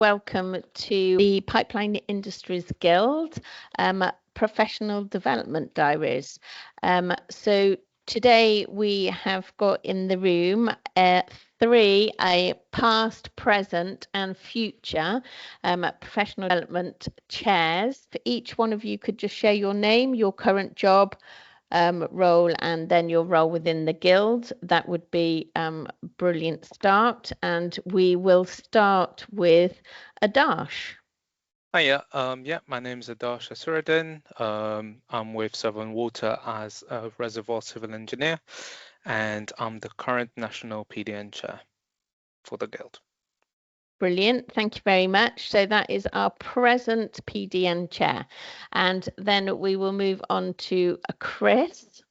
welcome to the Pipeline Industries Guild Professional Development Diaries. So today we have got in the room three past, present and future professional development chairs. For each one of you could just share your name, your current job, role, and then your role within the guild. That would be brilliant start. And we will start with Adarsh. Hiya, my name is Adarsh Essurredeen. I'm with Southern Water as a reservoir civil engineer, and I'm the current national PDN chair for the guild. Brilliant, thank you very much. So that is our present PDN chair. And then we will move on to Chris.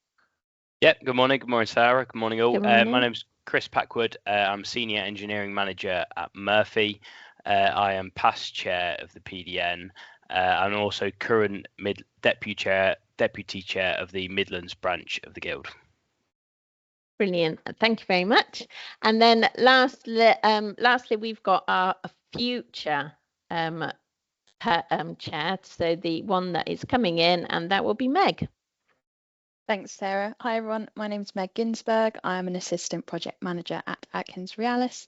Yeah, good morning, Sarah. Good morning all. Good morning. My name's Chris Packwood. I'm Senior Engineering Manager at Murphy. I am past chair of the PDN. I'm also current deputy chair of the Midlands branch of the Guild. Brilliant, thank you very much. And then lastly, we've got our future chair, so the one that is coming in, and that will be Meg. Thanks, Sarah. Hi, everyone. My name is Meg Ginsberg. I'm an assistant project manager at Atkins Realis,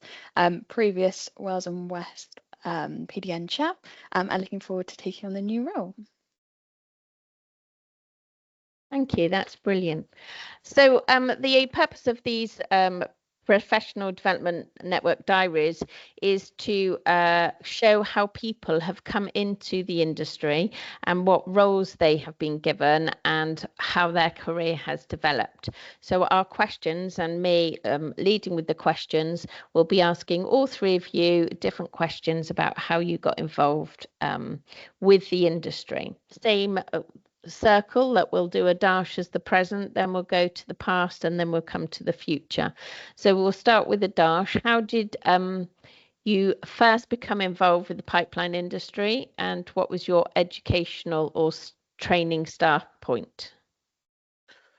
previous Wales and West PDN chair, and looking forward to taking on the new role. Thank you, that's brilliant. So the purpose of these professional development network diaries is to show how people have come into the industry and what roles they have been given and how their career has developed. So our questions, and me leading with the questions, will be asking all three of you different questions about how you got involved with the industry. Same circle that we'll do Adarsh as the present, then we'll go to the past, and then we'll come to the future. So we'll start with Adarsh. How did you first become involved with the pipeline industry, and what was your educational or training start point?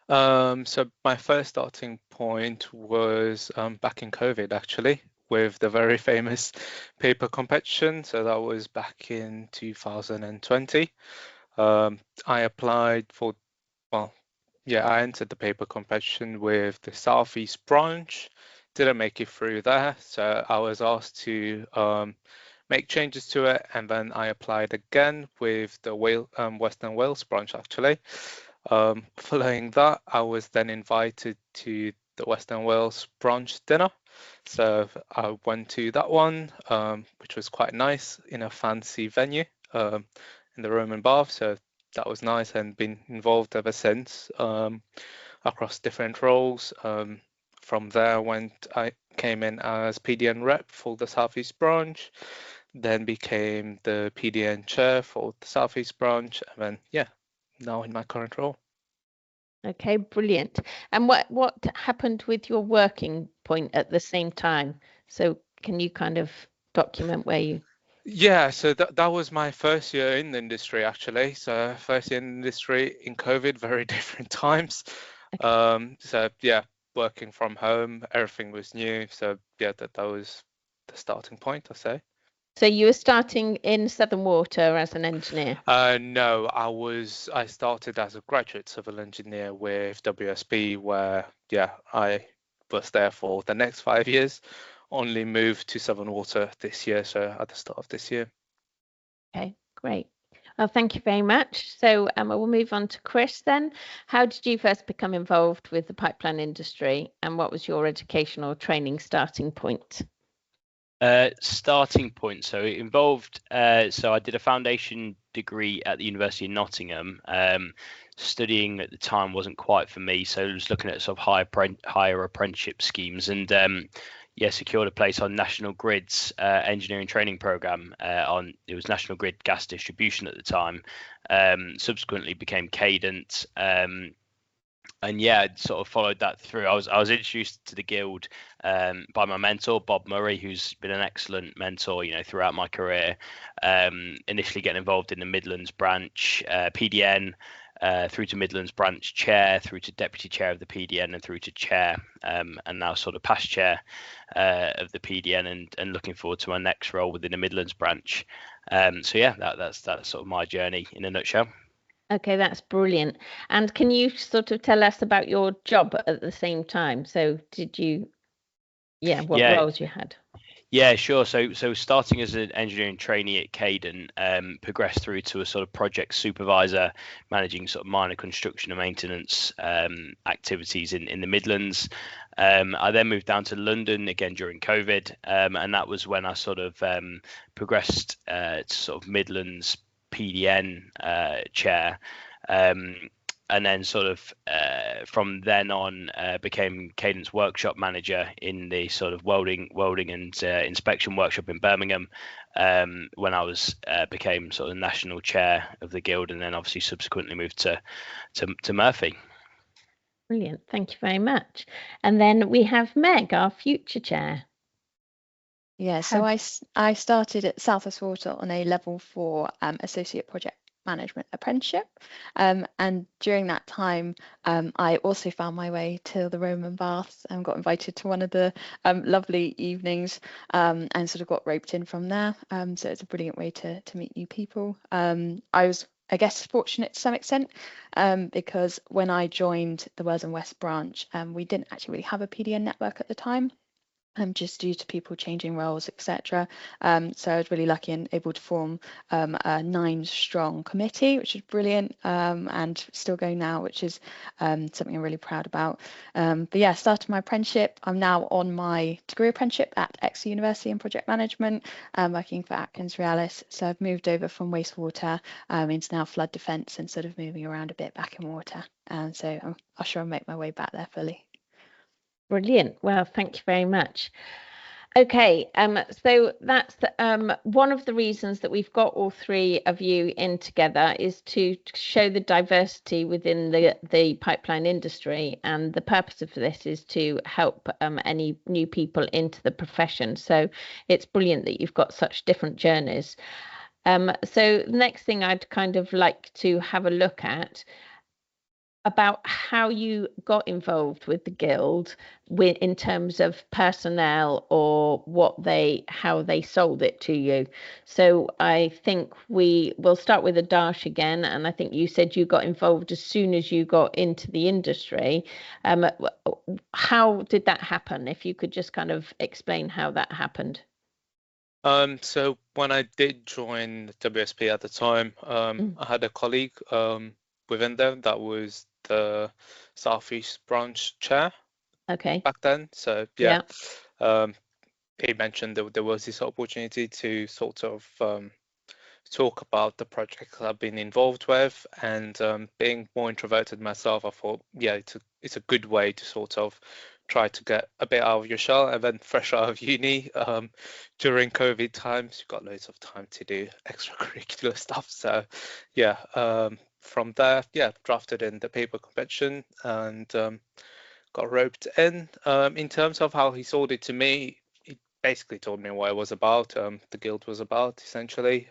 So my first starting point was back in COVID, actually, with the very famous paper competition. So that was back in 2020. I applied for, I entered the paper competition with the Southeast branch, didn't make it through there, so I was asked to make changes to it, and then I applied again with the Western Wales branch, actually. Following that, I was then invited to the Western Wales branch dinner, so I went to that one, which was quite nice in a fancy venue. In the Roman Bath, so that was nice, and been involved ever since across different roles. From there, I came in as PDN rep for the Southeast branch, then became the PDN chair for the Southeast branch, and then now in my current role. Okay, brilliant. And what happened with your working point at the same time? So can you kind of document where you... Yeah, so that was my first year in the industry, actually. So first year in the industry in COVID, very different times. Okay. Working from home, everything was new. So that was the starting point, I say. So you were starting in Southern Water as an engineer? No, I started as a graduate civil engineer with WSP, where I was there for the next 5 years. Only moved to Southern Water this year, so at the start of this year. Okay, great. Well, thank you very much. So we'll move on to Chris then. How did you first become involved with the pipeline industry, and what was your educational training starting point? Starting point, so it involved, so I did a foundation degree at the University of Nottingham. Studying at the time wasn't quite for me, so I was looking at sort of higher apprenticeship schemes, and secured a place on National Grid's engineering training program. It was National Grid gas distribution at the time. Subsequently became Cadent, and sort of followed that through. I was introduced to the guild by my mentor Bob Murray, who's been an excellent mentor, throughout my career. Initially getting involved in the Midlands branch, PDN. through to Midlands branch chair, through to deputy chair of the PDN, and through to chair, and now sort of past chair of the PDN, and looking forward to my next role within the Midlands branch. So yeah, that's sort of my journey in a nutshell. Okay, that's brilliant. And can you sort of tell us about your job at the same time? So what roles you had? Yeah, sure. So starting as an engineering trainee at Cadent, progressed through to a sort of project supervisor, managing sort of minor construction and maintenance activities in the Midlands. I then moved down to London again during COVID, and that was when I sort of progressed to sort of Midlands PDN chair. And then sort of from then on became Cadent's workshop manager in the sort of welding and inspection workshop in Birmingham, when I became sort of national chair of the guild, and then obviously subsequently moved to Murphy. Brilliant, thank you very much. And then we have Meg, our future chair. Yeah, so I started at South West Water on a level 4 associate project management apprenticeship, and during that time I also found my way to the Roman baths and got invited to one of the lovely evenings, and sort of got roped in from there. So it's a brilliant way to meet new people. I was, I guess, fortunate to some extent, because when I joined the Wales and West branch, we didn't actually really have a PDN network at the time, just due to people changing roles, etc. So I was really lucky and able to form a 9-strong committee, which is brilliant, and still going now, which is something I'm really proud about. But yeah, started my apprenticeship. I'm now on my degree apprenticeship at Exeter University in project management, working for Atkins Realis. So I've moved over from wastewater into now flood defence, and sort of moving around a bit back in water. So I'm sure I'll make my way back there fully. Brilliant. Well, thank you very much. Okay, so that's one of the reasons that we've got all three of you in together is to show the diversity within the pipeline industry, and the purpose of this is to help any new people into the profession. So it's brilliant that you've got such different journeys. So the next thing I'd kind of like to have a look at about how you got involved with the guild in terms of personnel, or how they sold it to you. So I think we'll start with Adarsh again, and I think you said you got involved as soon as you got into the industry. How did that happen? If you could just kind of explain how that happened. So when I did join the WSP at the time, I had a colleague within there that was the Southeast branch chair back then. So he mentioned that there was this opportunity to sort of talk about the projects I've been involved with, and being more introverted myself, I thought, yeah, it's a good way to sort of try to get a bit out of your shell, and then fresh out of uni during COVID times, you've got loads of time to do extracurricular stuff. So yeah, from there, drafted in the paper competition and got roped in. In terms of how he sold it to me, he basically told me what it was about, the guild was about, essentially.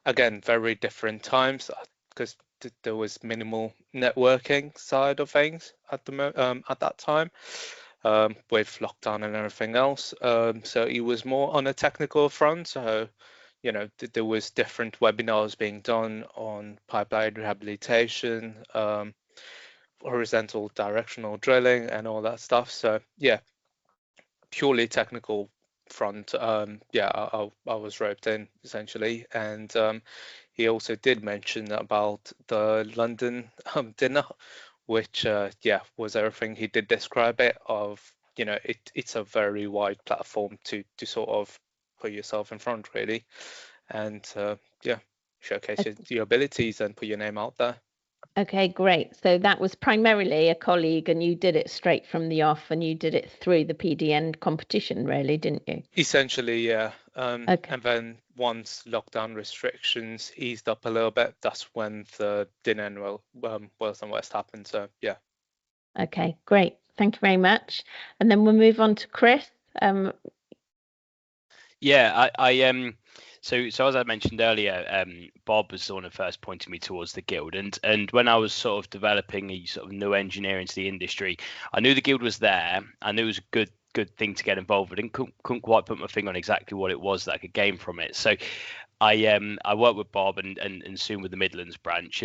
Again, very different times, because there was minimal networking side of things at that time, with lockdown and everything else. So it was more on a technical front. So, you know, there was different webinars being done on pipeline rehabilitation, horizontal directional drilling, and all that stuff. So yeah, purely technical front. I was roped in essentially, and he also did mention about the London dinner, which was everything he did describe it of. You know, it's a very wide platform to sort of put yourself in front, really, and showcase your abilities and put your name out there. Okay, great. So that was primarily a colleague, and you did it straight from the off, and you did it through the PDN competition, really, didn't you? Essentially, yeah. And then once lockdown restrictions eased up a little bit, that's when the dinner in Wales and West happened. So yeah. Okay, great. Thank you very much. And then we'll move on to Chris. So as I mentioned earlier, Bob was the one who first pointed me towards the guild, and when I was sort of developing a sort of new engineer into the industry, I knew the guild was there. I knew it was a good thing to get involved with, and couldn't quite put my finger on exactly what it was that I could gain from it. So I worked with Bob and soon with the Midlands branch,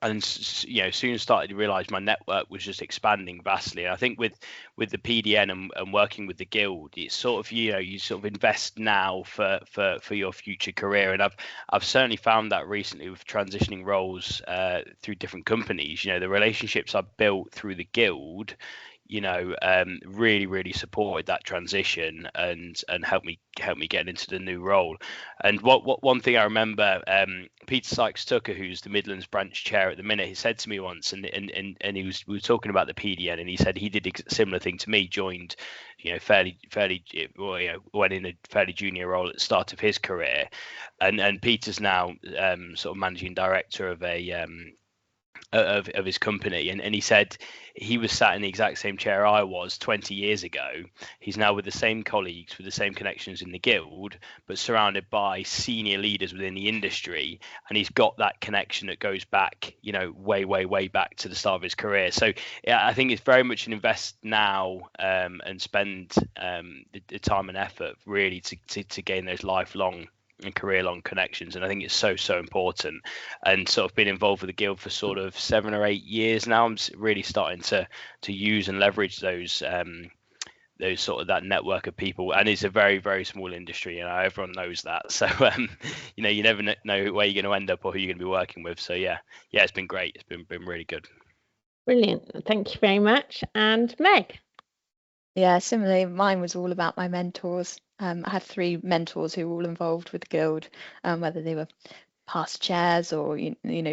and soon started to realize my network was just expanding vastly. And I think with the PDN and working with the guild, it's sort of you sort of invest now for your future career. And I've certainly found that recently with transitioning roles through different companies. The relationships I've built through the guild really supported that transition and helped me get into the new role. And one thing I remember, Peter Sykes-Tucker, who's the Midlands branch chair at the minute, he said to me once, and we were talking about the PDN, and he said he did a similar thing to me, joined fairly went in a fairly junior role at the start of his career, and Peter's now sort of managing director of a of his company, and he said he was sat in the exact same chair I was 20 years ago. He's now with the same colleagues, with the same connections in the guild, but surrounded by senior leaders within the industry, and he's got that connection that goes back way back to the start of his career. So yeah, I think it's very much an invest now and spend the time and effort really to gain those lifelong and career-long connections. And I think it's so important. And sort of been involved with the guild for sort of 7 or 8 years now, I'm really starting to use and leverage those sort of that network of people. And it's a very small industry, and everyone knows that. So you never know where you're going to end up or who you're going to be working with. So yeah, it's been great. It's been really good. Brilliant. Thank you very much. And Meg? Yeah, similarly, mine was all about my mentors. I had 3 mentors who were all involved with the guild, whether they were past chairs or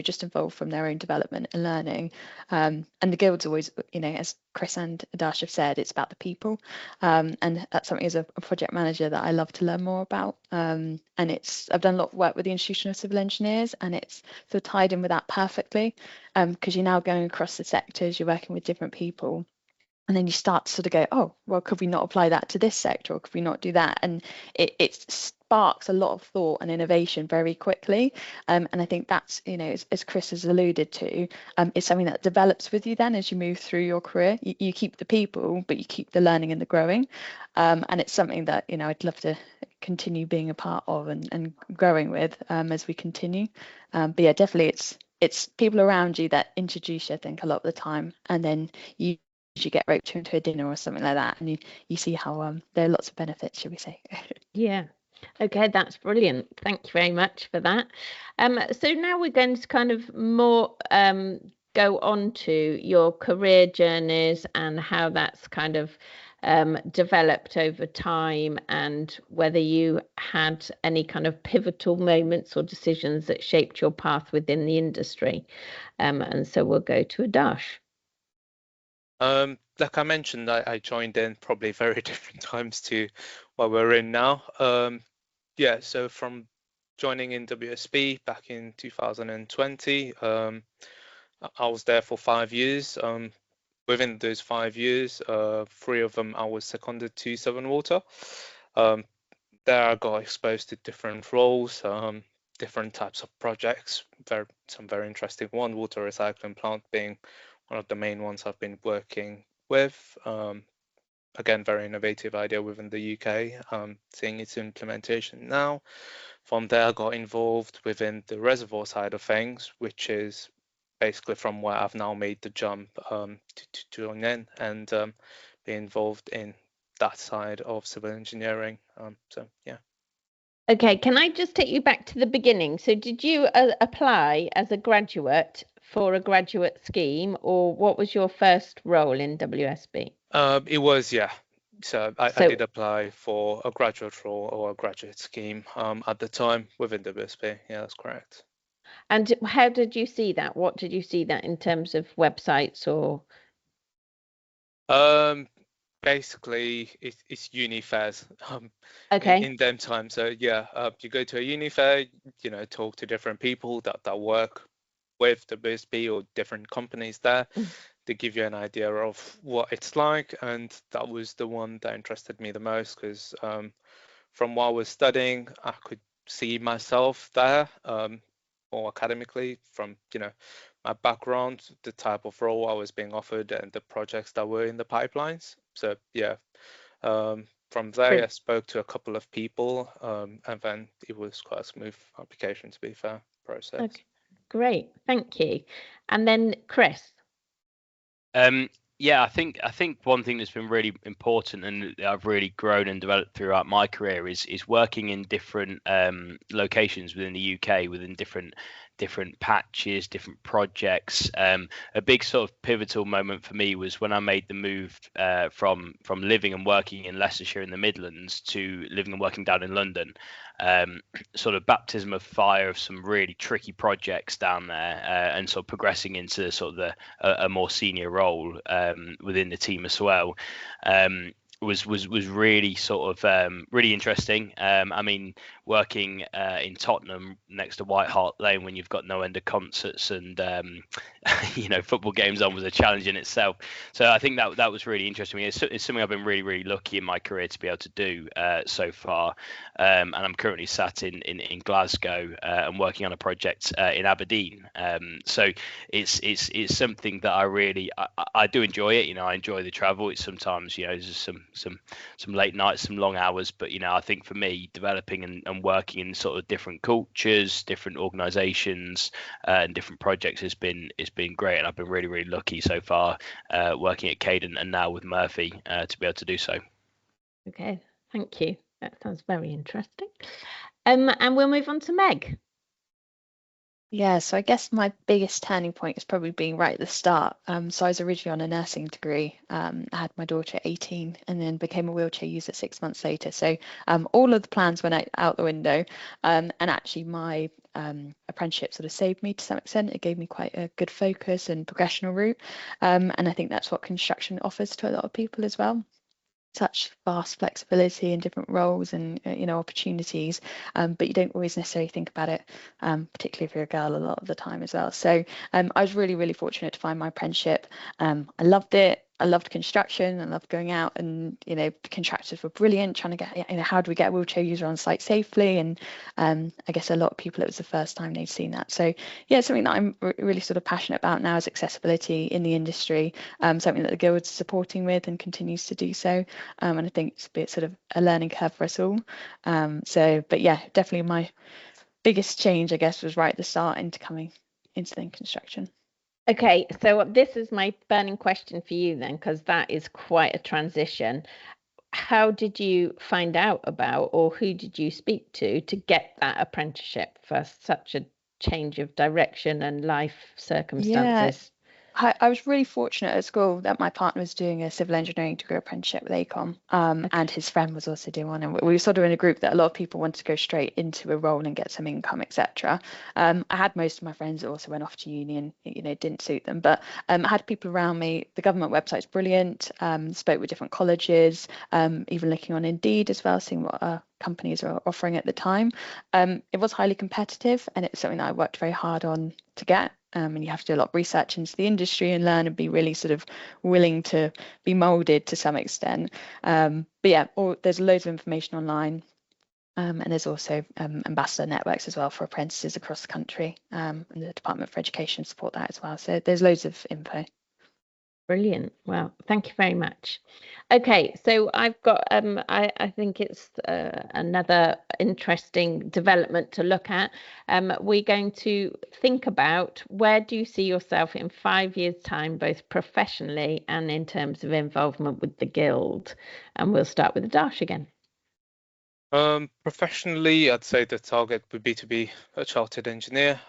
just involved from their own development and learning. And the guild's always, as Chris and Adarsh have said, it's about the people, and that's something as a project manager that I love to learn more about. And I've done a lot of work with the Institution of Civil Engineers, and it's sort of tied in with that perfectly, because you're now going across the sectors, you're working with different people. And then you start to sort of go, oh, well, could we not apply that to this sector, or could we not do that? And it sparks a lot of thought and innovation very quickly. And I think that's, as Chris has alluded to, it's something that develops with you then as you move through your career. You keep the people, but you keep the learning and the growing. And it's something that, I'd love to continue being a part of and growing with as we continue. But yeah, definitely it's people around you that introduce you, I think, a lot of the time. And then you get roped into a dinner or something like that, and you see how there are lots of benefits, should we say. Yeah. Okay, that's brilliant. Thank you very much for that. So now we're going to kind of more go on to your career journeys and how that's kind of developed over time, and whether you had any kind of pivotal moments or decisions that shaped your path within the industry. And so we'll go to Adarsh. Like I mentioned, I joined in probably very different times to what we're in now. Yeah, so from joining in WSP back in 2020, I was there for 5 years. Within those 5 years, 3 of them I was seconded to Southern Water. There I got exposed to different roles, different types of projects, some very interesting one, water recycling plant being one of the main ones I've been working with. Again, very innovative idea within the UK, seeing its implementation now. From there, I got involved within the reservoir side of things, which is basically from where I've now made the jump to join in and be involved in that side of civil engineering. So yeah. Okay, can I just take you back to the beginning? So did you apply as a graduate for a graduate scheme, or what was your first role in WSP? It was, yeah. So I did apply for a graduate role or a graduate scheme at the time within WSP. Yeah, that's correct. And how did you see that? What did you see that in terms of websites or? Basically, it's uni fairs Okay. in them times. So yeah, you go to a uni fair, talk to different people that work with the WSP or different companies there. To give you an idea of what it's like, and that was the one that interested me the most, because from what I was studying, I could see myself there, more academically, from my background, the type of role I was being offered, and the projects that were in the pipelines. So yeah, from there I spoke to a couple of people, and then it was quite a smooth application, to be fair, process. Okay, great, thank you. And then Chris. Yeah, I think one thing that's been really important and I've really grown and developed throughout my career is working in different locations within the UK, within different patches, different projects. A big sort of pivotal moment for me was when I made the move from living and working in Leicestershire in the Midlands to living and working down in London. Sort of baptism of fire of some really tricky projects down there, and sort of progressing into sort of a more senior role within the team as well. Was really sort of really interesting. I mean, working in Tottenham next to White Hart Lane when you've got no end of concerts and football games on was a challenge in itself. So I think that was really interesting. It's something I've been really lucky in my career to be able to do so far. And I'm currently sat in Glasgow and working on a project in Aberdeen. So it's something that I do enjoy it. I enjoy the travel. It's sometimes there's some late nights, some long hours, but I think for me, developing and working in sort of different cultures, different organizations, and different projects has been great, and I've been really lucky so far working at Cadent and now with Murphy to be able to do so. Okay, thank you, that sounds very interesting. And we'll move on to Meg. Yeah, so I guess my biggest turning point is probably being right at the start. So I was originally on a nursing degree. I had my daughter at 18 and then became a wheelchair user 6 months later. So all of the plans went out the window. And actually my apprenticeship sort of saved me to some extent. It gave me quite a good focus and progressional route. And I think that's what construction offers to a lot of people as well. Such vast flexibility in different roles and opportunities, but you don't always necessarily think about it, particularly if you're a girl, a lot of the time as well. So I was really fortunate to find my apprenticeship. I loved it. I loved construction. I loved going out, and the contractors were brilliant, trying to get how do we get a wheelchair user on site safely, and I guess a lot of people, it was the first time they'd seen that. So yeah, something that I'm really sort of passionate about now is accessibility in the industry, something that the Guild's supporting with and continues to do so, and I think it's a bit sort of a learning curve for us all. But yeah, definitely my biggest change, I guess, was right at the start into coming into the construction. Okay, so this is my burning question for you then, because that is quite a transition. How did you find out about, or who did you speak to get that apprenticeship for such a change of direction and life circumstances? I was really fortunate at school that my partner was doing a civil engineering degree apprenticeship with ACOM, and his friend was also doing one, and we were sort of in a group that a lot of people wanted to go straight into a role and get some income, etc. I had most of my friends that also went off to uni and it didn't suit them, but I had people around me. The government website's brilliant. Spoke with different colleges, even looking on Indeed as well, seeing what companies are offering at the time. It was highly competitive, and it was something that I worked very hard on to get. And you have to do a lot of research into the industry and learn and be really sort of willing to be molded to some extent. But yeah, there's loads of information online. And there's also ambassador networks as well for apprentices across the country. And the Department for Education support that as well. So there's loads of info. Brilliant. Well, thank you very much. Okay, so I've got I think it's another interesting development to look at. We're going to think about, where do you see yourself in 5 years' time, both professionally and in terms of involvement with the Guild? And we'll start with Adarsh again. Professionally, I'd say the target would be to be a chartered engineer,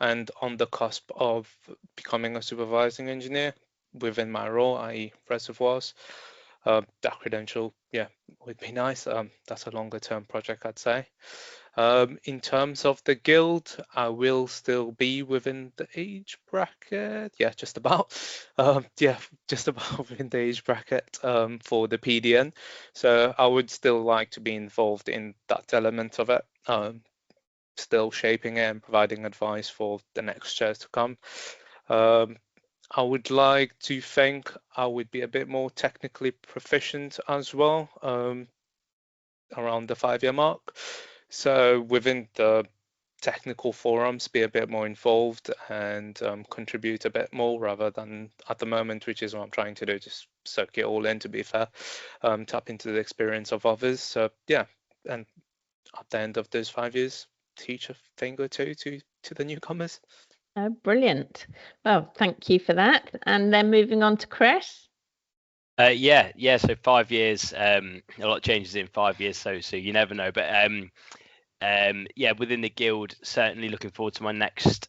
and on the cusp of becoming a supervising engineer within my role, i.e. reservoirs. That credential, yeah, would be nice. That's a longer term project, I'd say. In terms of the Guild, I will still be within the age bracket. Yeah, just about. Just about within the age bracket for the PDN. So I would still like to be involved in that element of it. Still shaping it and providing advice for the next chairs to come. I would like to think I would be a bit more technically proficient as well. around the 5-year mark. So within the technical forums, be a bit more involved and contribute a bit more rather than at the moment, which is what I'm trying to do, just soak it all in, to be fair, tap into the experience of others. So yeah, and at the end of those 5 years, teach a thing or two to the newcomers. Oh, brilliant. Well, thank you for that. And then moving on to Chris. Yeah. So 5 years, a lot changes in 5 years. So you never know. But yeah, within the guild, certainly looking forward to my next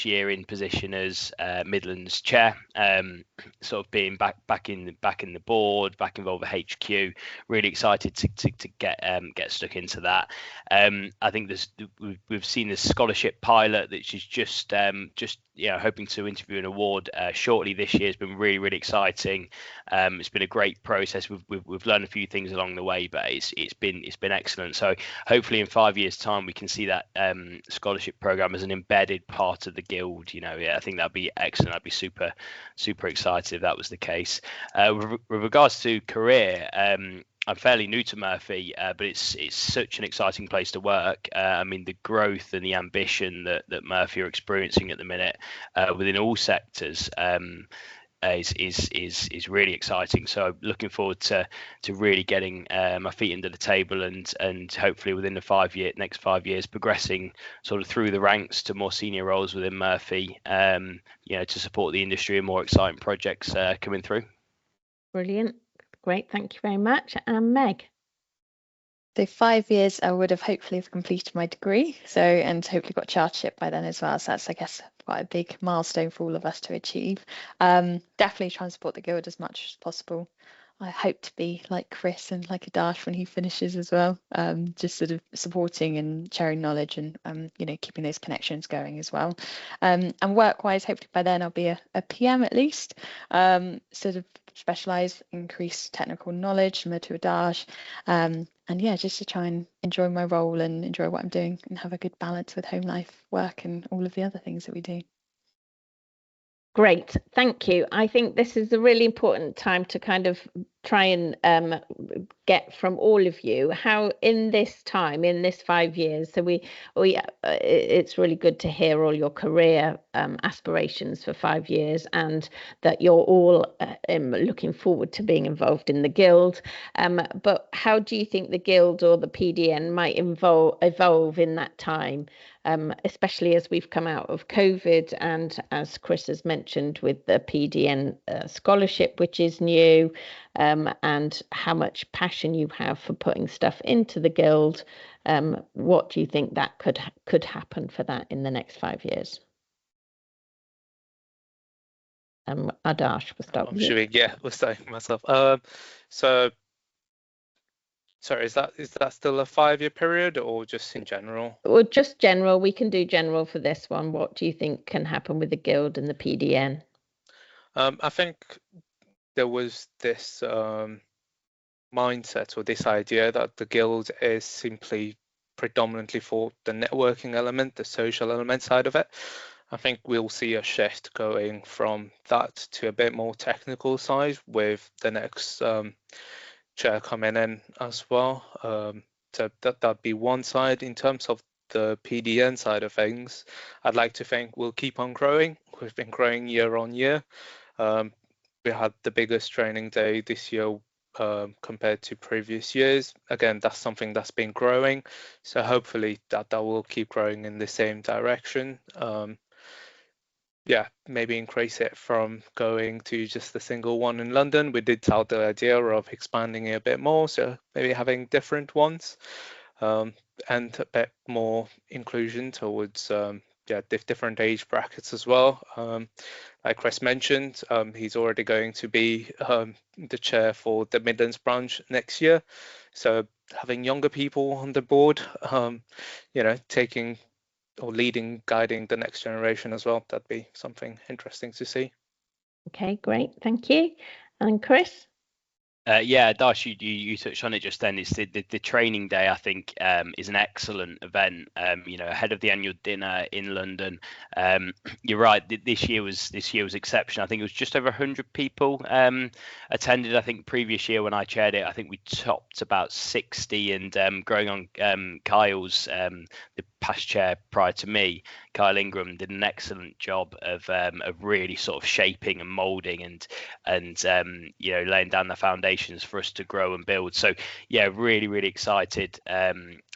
year in position as Midlands chair. Sort of being back in the board, back involved with HQ. Really excited to get stuck into that. I think we've seen this scholarship pilot, which is just hoping to interview an award shortly this year. Has been really exciting. It's been a great process. We've learned a few things along the way, but it's been excellent. So hopefully in 5 years' time we can see that scholarship program as an embedded part of the guild. I think that'd be excellent. I'd be super excited if that was the case. With regards to career, I'm fairly new to Murphy, but it's such an exciting place to work. I mean, the growth and the ambition that Murphy are experiencing at the minute within all sectors is really exciting. So looking forward to really getting my feet under the table and hopefully within the next 5 years progressing sort of through the ranks to more senior roles within Murphy, to support the industry and more exciting projects coming through. Brilliant. Great. Thank you very much. And Meg. So 5 years, I would have hopefully completed my degree, and hopefully got chartership by then as well. So that's, I guess, quite a big milestone for all of us to achieve. Definitely try and support the guild as much as possible. I hope to be like Chris and like Adarsh when he finishes as well, just sort of supporting and sharing knowledge and keeping those connections going as well. And work-wise, hopefully by then I'll be a PM at least, sort of specialise, increase technical knowledge, similar to Adarsh, and yeah, just to try and enjoy my role and enjoy what I'm doing and have a good balance with home life, work, and all of the other things that we do. Great, thank you. I think this is a really important time to kind of try and get from all of you how in this 5 years, so it's really good to hear all your career aspirations for 5 years and that you're all looking forward to being involved in the guild, but how do you think the guild or the PDN might evolve in that time? Especially as we've come out of COVID and as Chris has mentioned with the PDN scholarship, which is new, and how much passion you have for putting stuff into the guild. What do you think that could happen for that in the next 5 years? Adarsh, we'll start with you. We'll start with myself. Sorry, is that still a 5-year period or just in general? Well, just general. We can do general for this one. What do you think can happen with the guild and the PDN? I think there was this mindset or this idea that the guild is simply predominantly for the networking element, the social element side of it. I think we'll see a shift going from that to a bit more technical side with the next chair coming in as well. So that'd be one side. In terms of the PDN side of things, I'd like to think we'll keep on growing. We've been growing year on year. We had the biggest training day this year compared to previous years. Again, that's something that's been growing. So hopefully that will keep growing in the same direction. Yeah, maybe increase it from going to just a single one in London. We did tout the idea of expanding it a bit more, so maybe having different ones, and a bit more inclusion towards different age brackets as well. Like Chris mentioned, he's already going to be the chair for the Midlands branch next year, so having younger people on the board, taking or guiding the next generation as well. That'd be something interesting to see. Okay, great, thank you. And Chris? Yeah, Dash, you touched on it just then. It's the training day, I think, is an excellent event. Ahead of the annual dinner in London. You're right. This year was exceptional. I think it was just over 100 people attended. I think previous year when I chaired it, I think we topped about 60. And growing on Kyle's the past chair prior to me, Kyle Ingram did an excellent job of really sort of shaping and molding and laying down the foundations for us to grow and build. So yeah, really excited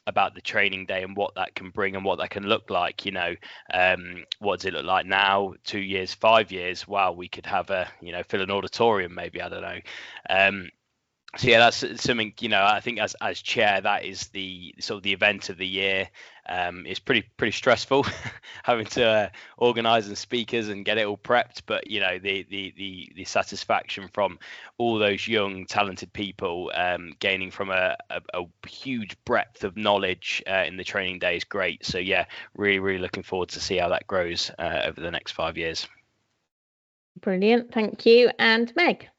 about the training day and what that can bring and what that can look like. What does it look like now, 2 years, 5 years? Wow, we could have fill an auditorium maybe, I don't know. So yeah, that's something, I think as chair, that is the sort of the event of the year. It's pretty stressful having to organise and speakers and get it all prepped, but the satisfaction from all those young talented people gaining from a huge breadth of knowledge in the training day is great. So yeah, really looking forward to see how that grows over the next 5 years. Brilliant, thank you. And Meg?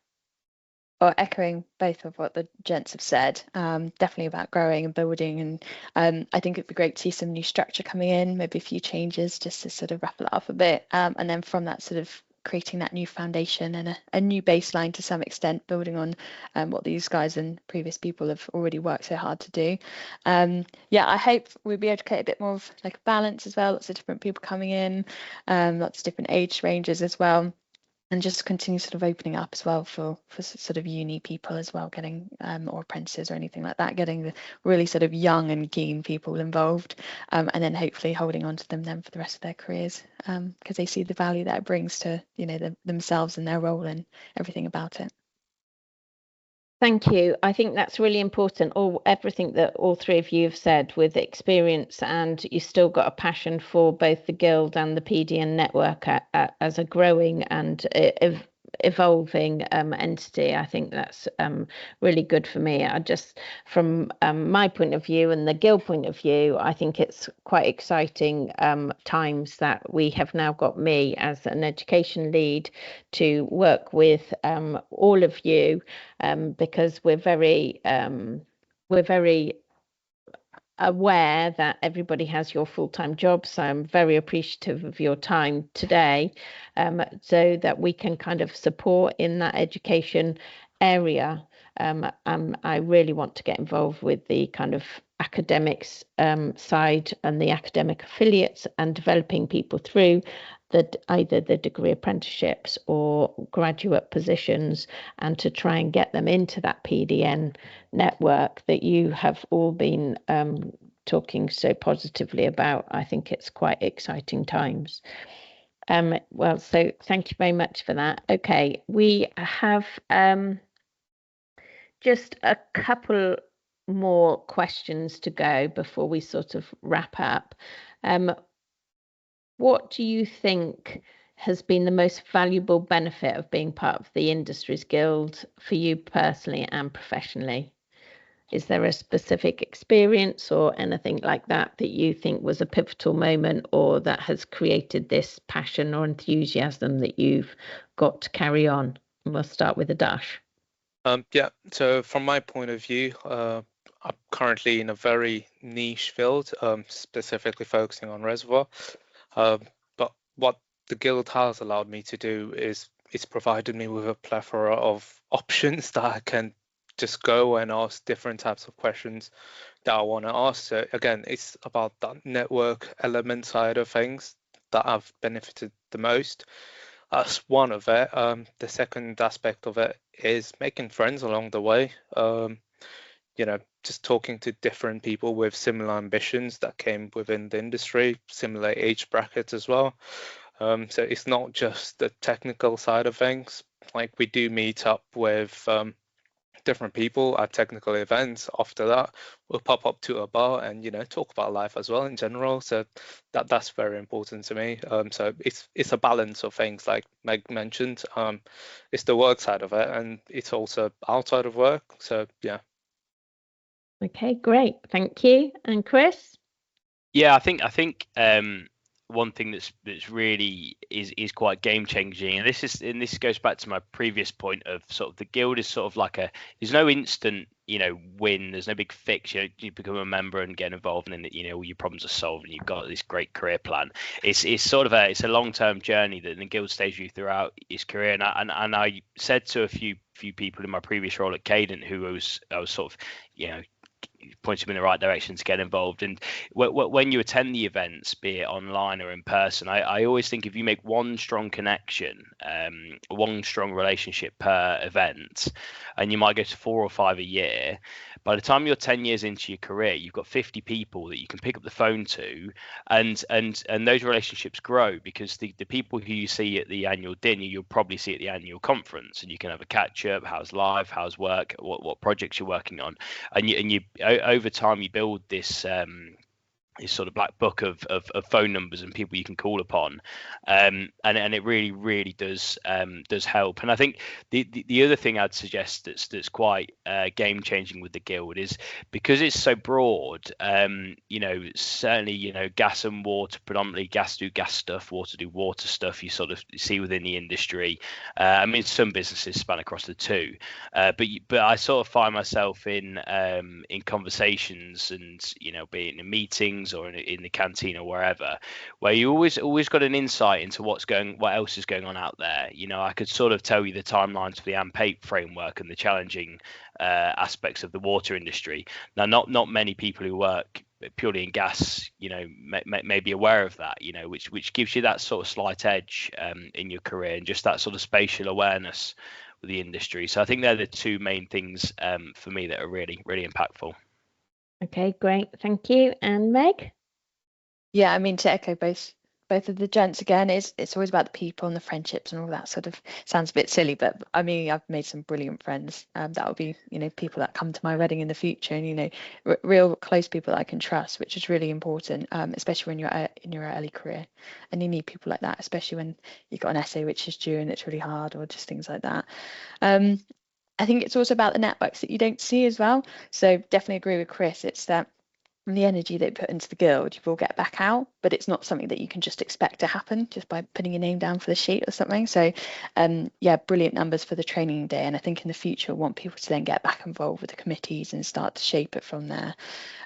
Or echoing both of what the gents have said, definitely about growing and building, and I think it'd be great to see some new structure coming in, maybe a few changes just to sort of wrap it up a bit, and then from that sort of creating that new foundation and a new baseline to some extent, building on what these guys and previous people have already worked so hard to do. Yeah, I hope we'll be able to create a bit more of like a balance as well, lots of different people coming in, lots of different age ranges as well. And just continue sort of opening up as well for sort of uni people as well, getting or apprentices or anything like that, getting the really sort of young and keen people involved, and then hopefully holding on to them then for the rest of their careers, because they see the value that it brings to themselves and their role and everything about it. Thank you. I think that's really important. Everything that all three of you have said with experience, and you still got a passion for both the Guild and the PDN network as a growing and evolving entity. I think that's really good for me. I just, from my point of view and the Guild point of view, I think it's quite exciting times that we have now got me as an education lead to work with all of you, because we're very aware that everybody has your full-time job, so I'm very appreciative of your time today, so that we can kind of support in that education area. I really want to get involved with the kind of academics side and the academic affiliates and developing people through either the degree apprenticeships or graduate positions, and to try and get them into that PDN network that you have all been talking so positively about. I think it's quite exciting times. Well, so thank you very much for that. Okay, we have just a couple more questions to go before we sort of wrap up. What do you think has been the most valuable benefit of being part of the Industries Guild for you personally and professionally? Is there a specific experience or anything like that that you think was a pivotal moment, or that has created this passion or enthusiasm that you've got to carry on? And we'll start with Adarsh. Yeah, so from my point of view, I'm currently in a very niche field, specifically focusing on reservoir. But what the Guild has allowed me to do is it's provided me with a plethora of options that I can just go and ask different types of questions that I want to ask. So again, it's about that network element side of things that I've benefited the most. That's one of it. The second aspect of it is making friends along the way. Just talking to different people with similar ambitions that came within the industry, similar age brackets as well. So it's not just the technical side of things. Like, we do meet up with different people at technical events. After that, we'll pop up to a bar and talk about life as well in general. So that's very important to me. So it's a balance of things, like Meg mentioned. It's the work side of it, and it's also outside of work. So yeah. Okay, great, thank you. And Chris? Yeah, I think one thing that's really is quite game changing, and this goes back to my previous point of sort of the guild is sort of like there's no instant win, there's no big fix. You become a member and get involved, and then all your problems are solved and you've got this great career plan. It's sort of it's a long-term journey that the guild stays you throughout his career. And I said to a few people in my previous role at Cadent who I was sort of pointing them in the right direction to get involved. And when you attend the events, be it online or in person, I always think if you make one strong connection, one strong relationship per event, and you might go to 4 or 5 a year, by the time you're 10 years into your career, you've got 50 people that you can pick up the phone to, and those relationships grow, because the people who you see at the annual dinner, you'll probably see at the annual conference, and you can have a catch up, how's life, how's work, what projects you're working on, and you over time you build this sort of black book of phone numbers and people you can call upon, and it really does help. And I think the other thing I'd suggest that's quite game changing with the guild is because it's so broad. Certainly gas and water, predominantly gas do gas stuff, water do water stuff. You sort of see within the industry. I mean, some businesses span across the two, but I sort of find myself in conversations and be it in meetings or in the canteen or wherever, where you always got an insight into what else is going on out there. I could sort of tell you the timelines for the AMP8 framework and the challenging aspects of the water industry. Now, not many people who work purely in gas, may be aware of that, which gives you that sort of slight edge in your career, and just that sort of spatial awareness with the industry. So I think they're the two main things for me that are really, really impactful. Okay, great. Thank you. And Meg? Yeah, I mean, to echo both of the gents again, it's always about the people and the friendships and all that. Sort of sounds a bit silly, but I mean, I've made some brilliant friends. That will be people that come to my wedding in the future, and real close people that I can trust, which is really important, especially when you're in your early career, and you need people like that, especially when you've got an essay which is due and it's really hard, or just things like that. I think it's also about the networks that you don't see as well. So definitely agree with Chris. It's that the energy they put into the guild, you will get back out, but it's not something that you can just expect to happen just by putting your name down for the sheet or something. So brilliant numbers for the training day, and I think in the future I want people to then get back involved with the committees and start to shape it from there.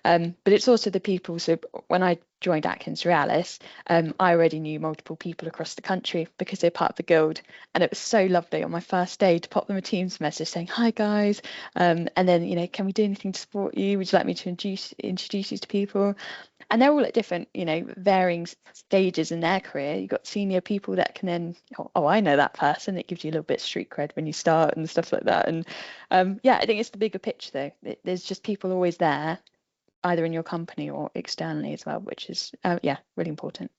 But it's also the people. So when I joined Atkins Realis, I already knew multiple people across the country because they're part of the guild, and it was so lovely on my first day to pop them a Teams message saying, "Hi guys," and then can we do anything to support you? Would you like me to introduce you to people? And they're all at different, varying stages in their career. You've got senior people that can then, oh, I know that person. It gives you a little bit of street cred when you start and stuff like that. And I think it's the bigger picture though. There's just people always there, either in your company or externally as well, which is really important.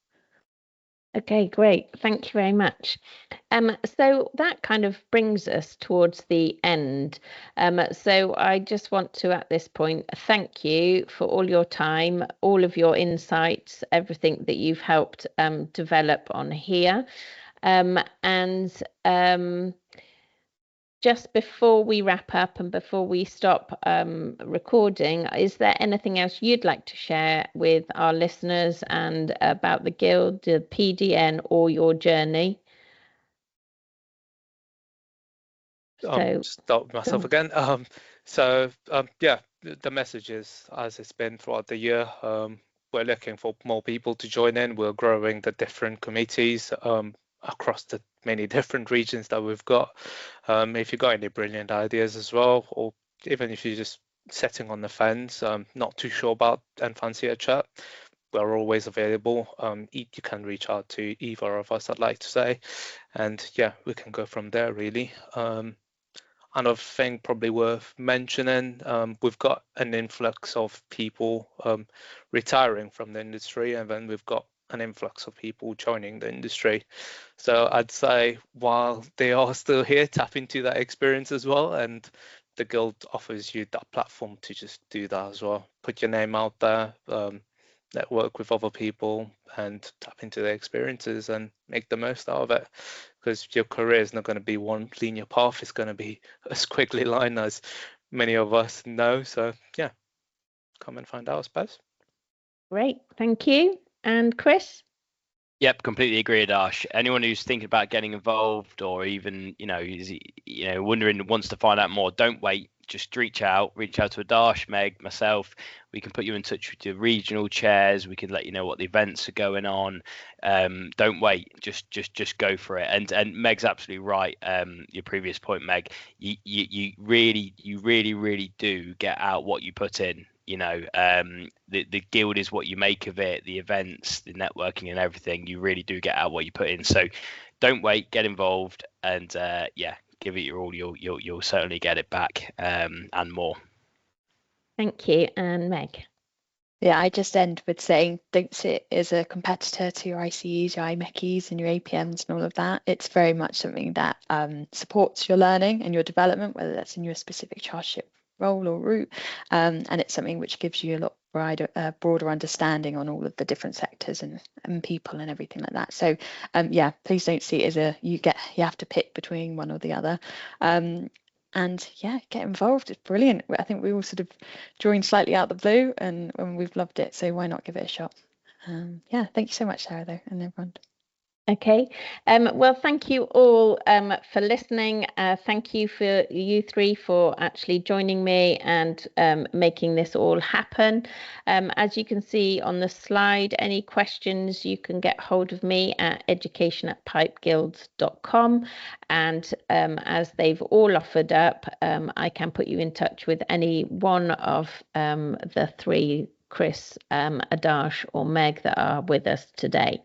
Okay, great. Thank you very much. So that kind of brings us towards the end. So I just want to, at this point, thank you for all your time, all of your insights, everything that you've helped develop on here. Just before we wrap up and before we stop recording, is there anything else you'd like to share with our listeners and about the Guild, the PDN, or your journey? Start myself again. The message is, as it's been throughout the year, we're looking for more people to join in. We're growing the different committees across the many different regions that we've got. If you've got any brilliant ideas as well, or even if you're just sitting on the fence, not too sure about and fancy a chat, we're always available. You can reach out to either of us, I'd like to say, and we can go from there really. Another thing probably worth mentioning, we've got an influx of people retiring from the industry, and then we've got an influx of people joining the industry. So I'd say while they are still here, tap into that experience as well, and the Guild offers you that platform to just do that as well. Put your name out there, network with other people, and tap into their experiences and make the most out of it, because your career is not going to be one linear path. It's going to be a squiggly line, as many of us know. So come and find out, I suppose. Great, thank you. And Chris? Yep, completely agree, Adarsh. Anyone who's thinking about getting involved, or even is wondering, wants to find out more, don't wait. Just reach out to Adarsh, Meg, myself. We can put you in touch with the regional chairs. We can let you know what the events are going on. Don't wait. Just go for it. And Meg's absolutely right. Your previous point, Meg. You really do get out what you put in. The guild is what you make of it, the events, the networking and everything. You really do get out what you put in. So don't wait, get involved, and give it your all. You'll certainly get it back, and more. Thank you. And Meg? Yeah, I just end with saying, don't see it as a competitor to your ICEs, your IMECs and your APMs and all of that. It's very much something that supports your learning and your development, whether that's in your specific chartership role or route, and it's something which gives you a lot broader understanding on all of the different sectors and people and everything like that. So yeah, please don't see it as you have to pick between one or the other. And yeah, get involved. It's brilliant. I think we all sort of joined slightly out the blue, and we've loved it. So why not give it a shot? Yeah, thank you so much, Sarah, though, and everyone. Okay, well, thank you all for listening. Thank you for you three for actually joining me and making this all happen. As you can see on the slide, any questions, you can get hold of me at education@pipeguilds.com. And as they've all offered up, I can put you in touch with any one of the three, Chris, Adarsh or Meg, that are with us today.